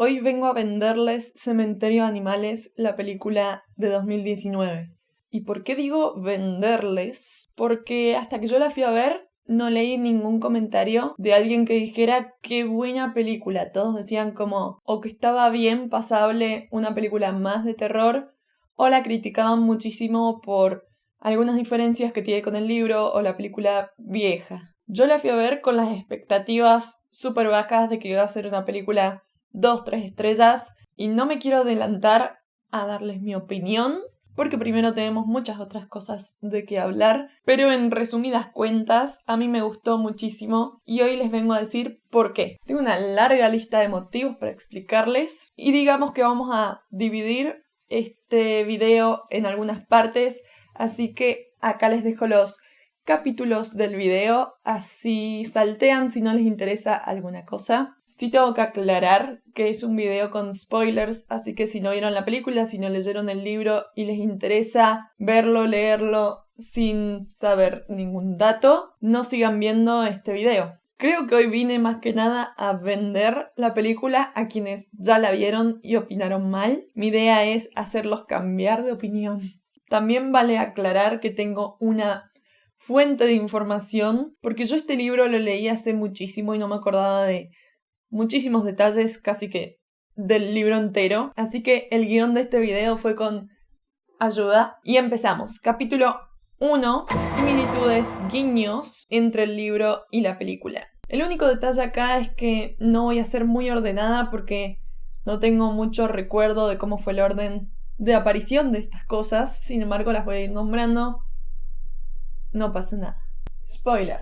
Hoy vengo a venderles Cementerio de Animales, la película de 2019. ¿Y por qué digo venderles? Porque hasta que yo la fui a ver, no leí ningún comentario de alguien que dijera qué buena película. Todos decían como o que estaba bien pasable, una película más de terror, o la criticaban muchísimo por algunas diferencias que tiene con el libro o la película vieja. Yo la fui a ver con las expectativas súper bajas de que iba a ser una película 2-3 estrellas y no me quiero adelantar a darles mi opinión porque primero tenemos muchas otras cosas de qué hablar, pero en resumidas cuentas a mí me gustó muchísimo y hoy les vengo a decir por qué. Tengo una larga lista de motivos para explicarles y digamos que vamos a dividir este video en algunas partes, así que acá les dejo los capítulos del video, así saltean si no les interesa alguna cosa. Sí tengo que aclarar que es un video con spoilers, así que si no vieron la película, si no leyeron el libro y les interesa verlo, leerlo sin saber ningún dato, no sigan viendo este video. Creo que hoy vine más que nada a vender la película a quienes ya la vieron y opinaron mal. Mi idea es hacerlos cambiar de opinión. También vale aclarar que tengo una fuente de información, porque yo este libro lo leí hace muchísimo y no me acordaba de muchísimos detalles, casi que del libro entero. Así que el guión de este video fue con ayuda. Y empezamos. Capítulo 1. Similitudes, guiños entre el libro y la película. El único detalle acá es que no voy a ser muy ordenada porque no tengo mucho recuerdo de cómo fue el orden de aparición de estas cosas. Sin embargo, las voy a ir nombrando. No pasa nada. Spoiler.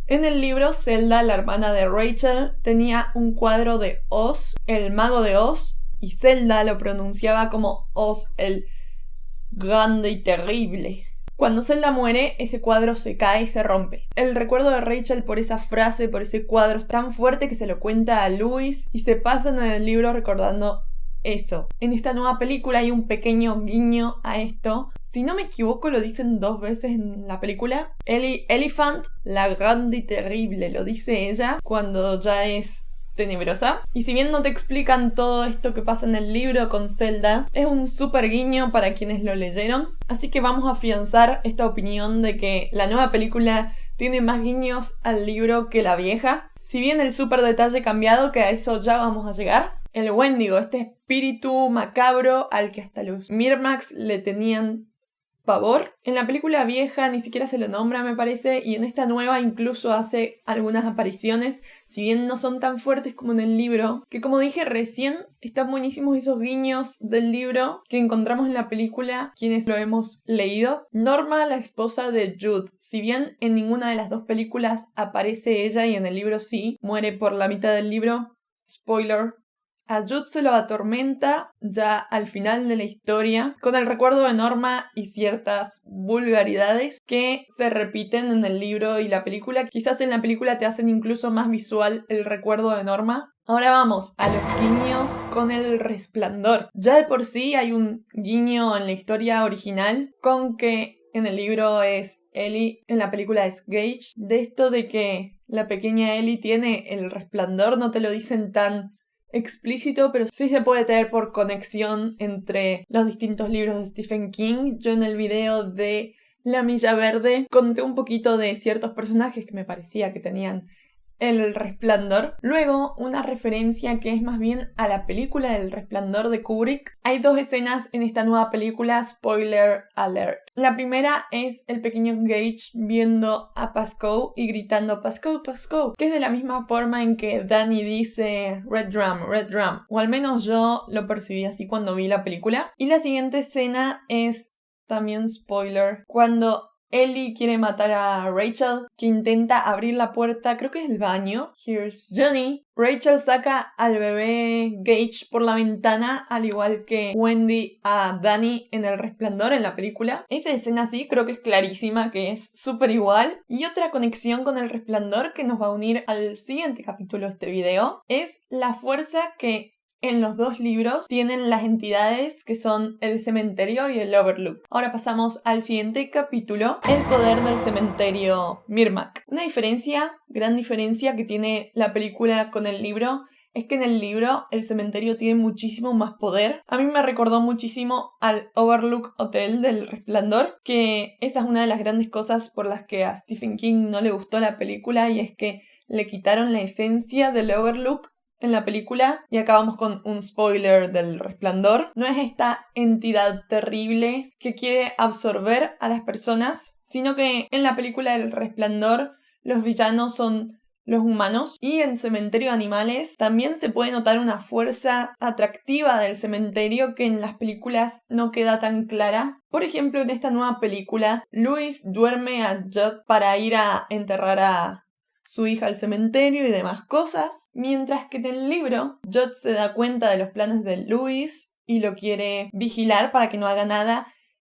En el libro, Zelda, la hermana de Rachel, tenía un cuadro de Oz, el mago de Oz, y Zelda lo pronunciaba como Oz, el grande y terrible. Cuando Zelda muere, ese cuadro se cae y se rompe. El recuerdo de Rachel por esa frase, por ese cuadro, es tan fuerte que se lo cuenta a Louis y se pasan en el libro recordando eso. En esta nueva película hay un pequeño guiño a esto. Si no me equivoco, lo dicen 2 veces en la película. Elephant, la grande y terrible, lo dice ella cuando ya es tenebrosa. Y si bien no te explican todo esto que pasa en el libro con Zelda, es un súper guiño para quienes lo leyeron. Así que vamos a afianzar esta opinión de que la nueva película tiene más guiños al libro que la vieja. Si bien el súper detalle cambiado, que a eso ya vamos a llegar. El Wendigo, este espíritu macabro al que hasta los Mirmax le tenían pavor. En la película vieja ni siquiera se lo nombra, me parece, y en esta nueva incluso hace algunas apariciones, si bien no son tan fuertes como en el libro, que como dije recién, están buenísimos esos guiños del libro que encontramos en la película, quienes lo hemos leído. Norma, la esposa de Jude, si bien en ninguna de las 2 películas aparece ella y en el libro sí, muere por la mitad del libro, spoiler. A Jude se lo atormenta ya al final de la historia con el recuerdo de Norma y ciertas vulgaridades que se repiten en el libro y la película. Quizás en la película te hacen incluso más visual el recuerdo de Norma. Ahora vamos a los guiños con El Resplandor. Ya de por sí hay un guiño en la historia original con que en el libro es Ellie, en la película es Gage. De esto de que la pequeña Ellie tiene el resplandor no te lo dicen tan explícito, pero sí se puede tener por conexión entre los distintos libros de Stephen King. Yo en el video de La Milla Verde conté un poquito de ciertos personajes que me parecía que tenían el resplandor. Luego, una referencia que es más bien a la película del Resplandor de Kubrick. Hay 2 escenas en esta nueva película, spoiler alert. La primera es el pequeño Gage viendo a Pascoe y gritando Pascoe, Pascoe, que es de la misma forma en que Danny dice Red Drum, Red Drum, o al menos yo lo percibí así cuando vi la película. Y la siguiente escena es también spoiler, cuando Ellie quiere matar a Rachel, que intenta abrir la puerta, creo que es el baño. Here's Johnny. Rachel saca al bebé Gage por la ventana, al igual que Wendy a Danny en El Resplandor en la película. Esa escena sí, creo que es clarísima, que es súper igual. Y otra conexión con El Resplandor que nos va a unir al siguiente capítulo de este video es la fuerza que en los 2 libros tienen las entidades que son el cementerio y el Overlook. Ahora pasamos al siguiente capítulo, el poder del cementerio Mirmac. Una diferencia, gran diferencia que tiene la película con el libro es que en el libro el cementerio tiene muchísimo más poder. A mí me recordó muchísimo al Overlook Hotel del Resplandor, que esa es una de las grandes cosas por las que a Stephen King no le gustó la película, y es que le quitaron la esencia del Overlook en la película, y acabamos con un spoiler del Resplandor. No es esta entidad terrible que quiere absorber a las personas, sino que en la película del Resplandor los villanos son los humanos, y en Cementerio de Animales también se puede notar una fuerza atractiva del cementerio que en las películas no queda tan clara. Por ejemplo, en esta nueva película, Louis duerme a Judd para ir a enterrar a su hija al cementerio y demás cosas, mientras que en el libro Judd se da cuenta de los planes de Louis y lo quiere vigilar para que no haga nada,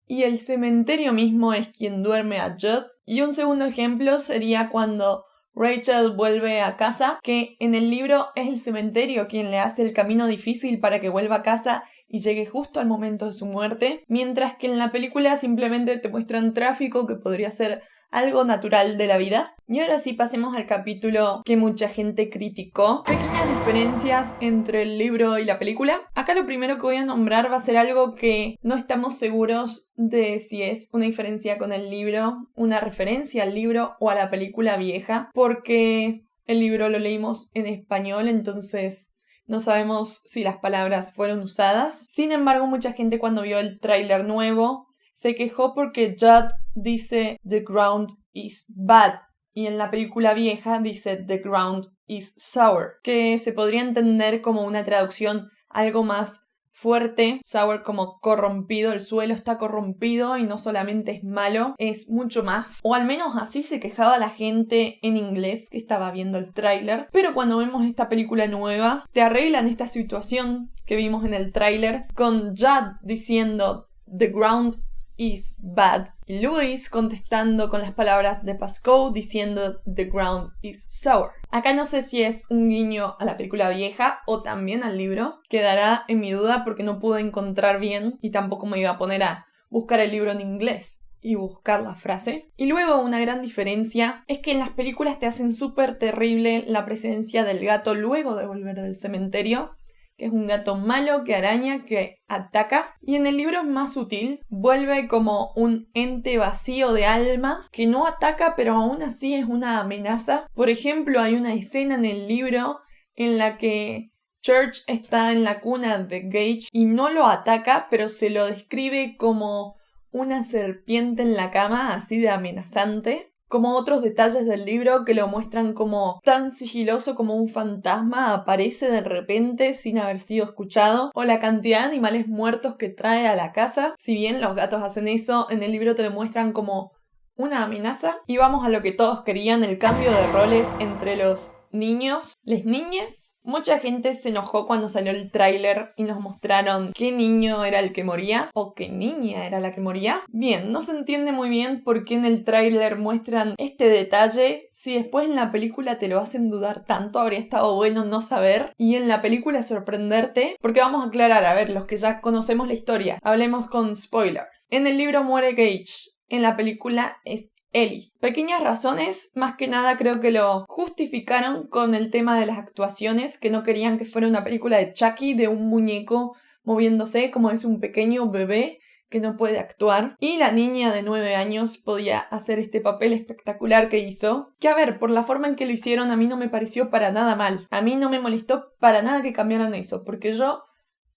y el cementerio mismo es quien duerme a Judd. Y un segundo ejemplo sería cuando Rachel vuelve a casa, que en el libro es el cementerio quien le hace el camino difícil para que vuelva a casa y llegue justo al momento de su muerte, mientras que en la película simplemente te muestran tráfico que podría ser algo natural de la vida. Y ahora sí, pasemos al capítulo que mucha gente criticó. Pequeñas diferencias entre el libro y la película. Acá lo primero que voy a nombrar va a ser algo que no estamos seguros de si es una diferencia con el libro, una referencia al libro o a la película vieja, porque el libro lo leímos en español, entonces no sabemos si las palabras fueron usadas. Sin embargo, mucha gente cuando vio el tráiler nuevo se quejó porque Judd dice "The ground is bad" y en la película vieja dice "The ground is sour", que se podría entender como una traducción algo más fuerte. Sour como corrompido, el suelo está corrompido y no solamente es malo, es mucho más. O al menos así se quejaba la gente en inglés que estaba viendo el tráiler. Pero cuando vemos esta película nueva, te arreglan esta situación que vimos en el tráiler con Judd diciendo "The ground is bad" y Louis contestando con las palabras de Pascoe diciendo "The ground is sour". Acá no sé si es un guiño a la película vieja o también al libro. Quedará en mi duda porque no pude encontrar bien y tampoco me iba a poner a buscar el libro en inglés y buscar la frase. Y luego una gran diferencia es que en las películas te hacen súper terrible la presencia del gato luego de volver del cementerio, que es un gato malo que araña, que ataca. Y en el libro es más sutil, vuelve como un ente vacío de alma que no ataca, pero aún así es una amenaza. Por ejemplo, hay una escena en el libro en la que Church está en la cuna de Gage y no lo ataca, pero se lo describe como una serpiente en la cama, así de amenazante. Como otros detalles del libro que lo muestran como tan sigiloso como un fantasma aparece de repente sin haber sido escuchado, o la cantidad de animales muertos que trae a la casa. Si bien los gatos hacen eso, en el libro te lo muestran como una amenaza. Y vamos a lo que todos querían, el cambio de roles entre los niños, les niñes. Mucha gente se enojó cuando salió el tráiler y nos mostraron qué niño era el que moría o qué niña era la que moría. Bien, no se entiende muy bien por qué en el tráiler muestran este detalle. Si después en la película te lo hacen dudar tanto, habría estado bueno no saber y en la película sorprenderte, porque vamos a aclarar, a ver, los que ya conocemos la historia, hablemos con spoilers. En el libro muere Gage, en la película es Ellie. Pequeñas razones, más que nada creo que lo justificaron con el tema de las actuaciones, que no querían que fuera una película de Chucky, de un muñeco moviéndose como es un pequeño bebé que no puede actuar. Y la niña de 9 años podía hacer este papel espectacular que hizo, que a ver, por la forma en que lo hicieron a mí no me pareció para nada mal. A mí no me molestó para nada que cambiaran eso, porque yo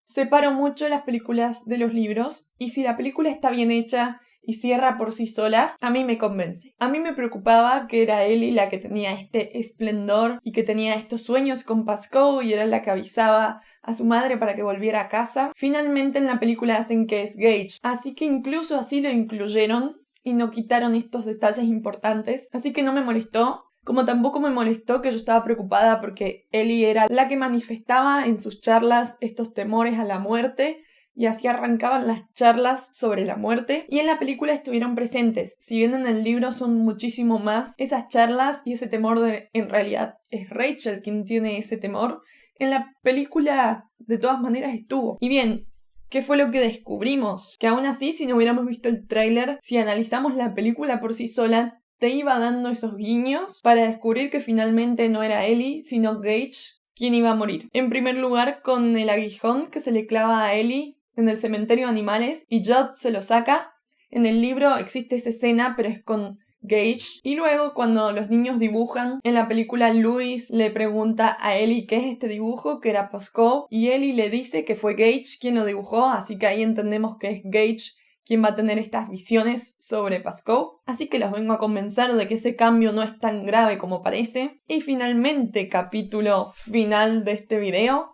separo mucho las películas de los libros y si la película está bien hecha y cierra por sí sola, a mí me convence. A mí me preocupaba que era Ellie la que tenía este esplendor y que tenía estos sueños con Pascoe y era la que avisaba a su madre para que volviera a casa. Finalmente en la película hacen que es Gage, así que incluso así lo incluyeron y no quitaron estos detalles importantes, así que no me molestó. Como tampoco me molestó que yo estaba preocupada porque Ellie era la que manifestaba en sus charlas estos temores a la muerte y así arrancaban las charlas sobre la muerte. Y en la película estuvieron presentes. Si bien en el libro son muchísimo más, esas charlas y ese temor en realidad es Rachel quien tiene ese temor. En la película de todas maneras estuvo. Y bien, ¿qué fue lo que descubrimos? Que aún así, si no hubiéramos visto el tráiler, si analizamos la película por sí sola, te iba dando esos guiños para descubrir que finalmente no era Ellie, sino Gage quién iba a morir. En primer lugar, con el aguijón que se le clava a Ellie en el cementerio de animales y Judd se lo saca. En el libro existe esa escena, pero es con Gage. Y luego, cuando los niños dibujan, en la película Louis le pregunta a Ellie qué es este dibujo, que era Pascoe, y Ellie le dice que fue Gage quien lo dibujó, así que ahí entendemos que es Gage quien va a tener estas visiones sobre Pascoe. Así que los vengo a convencer de que ese cambio no es tan grave como parece. Y finalmente, capítulo final de este video,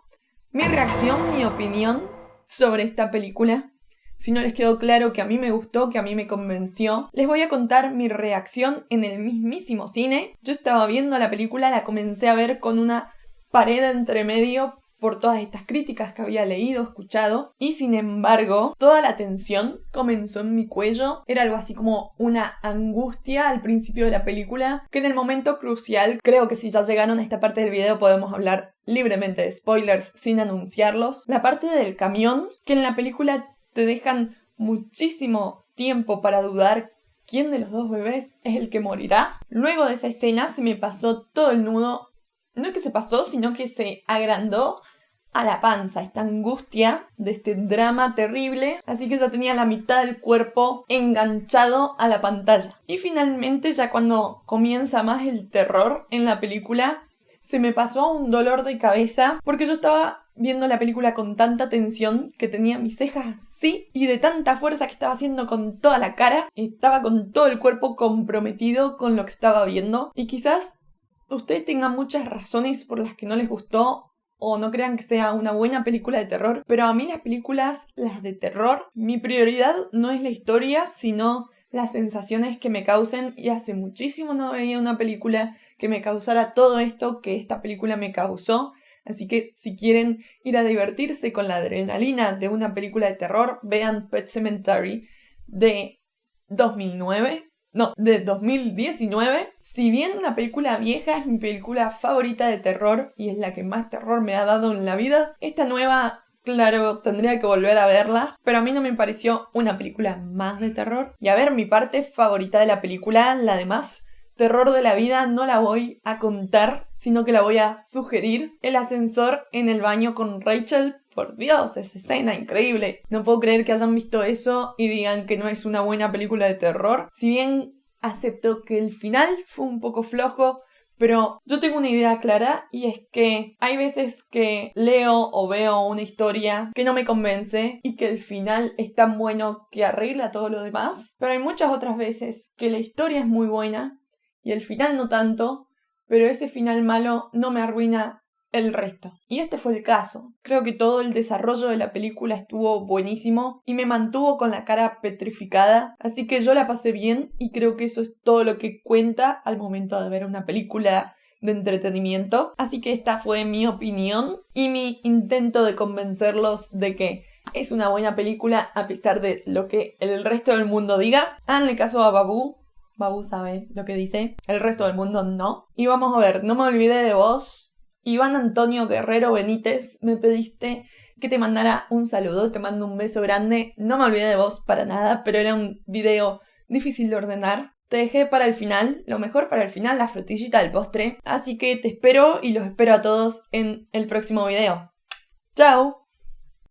mi reacción, mi opinión sobre esta película. Si no les quedó claro que a mí me gustó, que a mí me convenció, les voy a contar mi reacción en el mismísimo cine. Yo estaba viendo la película, la comencé a ver con una pared entre medio por todas estas críticas que había leído, escuchado, y sin embargo, toda la tensión comenzó en mi cuello. Era algo así como una angustia al principio de la película, que en el momento crucial, creo que si ya llegaron a esta parte del video podemos hablar libremente de spoilers sin anunciarlos. La parte del camión, que en la película te dejan muchísimo tiempo para dudar quién de los dos bebés es el que morirá. Luego de esa escena se me pasó todo el nudo. No es que se pasó, sino que se agrandó a la panza, esta angustia de este drama terrible. Así que ya tenía la mitad del cuerpo enganchado a la pantalla. Y finalmente, ya cuando comienza más el terror en la película, se me pasó un dolor de cabeza porque yo estaba viendo la película con tanta tensión que tenía mis cejas así y de tanta fuerza que estaba haciendo con toda la cara. Estaba con todo el cuerpo comprometido con lo que estaba viendo. Y quizás ustedes tengan muchas razones por las que no les gustó o no crean que sea una buena película de terror, pero a mí las películas, las de terror, mi prioridad no es la historia, sino las sensaciones que me causen, y hace muchísimo no veía una película que me causara todo esto que esta película me causó. Así que si quieren ir a divertirse con la adrenalina de una película de terror, vean Pet Sematary de 2019. Si bien la película vieja es mi película favorita de terror y es la que más terror me ha dado en la vida, esta nueva, claro, tendría que volver a verla, pero a mí no me pareció una película más de terror. Y a ver, mi parte favorita de la película, la de más terror de la vida, no la voy a contar, sino que la voy a sugerir. El ascensor en el baño con Rachel. Por Dios, esa escena increíble. No puedo creer que hayan visto eso y digan que no es una buena película de terror. Si bien acepto que el final fue un poco flojo, pero yo tengo una idea clara, y es que hay veces que leo o veo una historia que no me convence y que el final es tan bueno que arregla todo lo demás. Pero hay muchas otras veces que la historia es muy buena y el final no tanto, pero ese final malo no me arruina el resto. Y este fue el caso. Creo que todo el desarrollo de la película estuvo buenísimo y me mantuvo con la cara petrificada, así que yo la pasé bien y creo que eso es todo lo que cuenta al momento de ver una película de entretenimiento. Así que esta fue mi opinión y mi intento de convencerlos de que es una buena película a pesar de lo que el resto del mundo diga. Háganle caso a Babu. Babu sabe lo que dice, el resto del mundo no. Y vamos a ver, no me olvidé de vos. Iván Antonio Guerrero Benítez, me pediste que te mandara un saludo, te mando un beso grande. No me olvidé de vos para nada, pero era un video difícil de ordenar. Te dejé para el final, lo mejor para el final, la frutillita del postre. Así que te espero y los espero a todos en el próximo video. ¡Chao!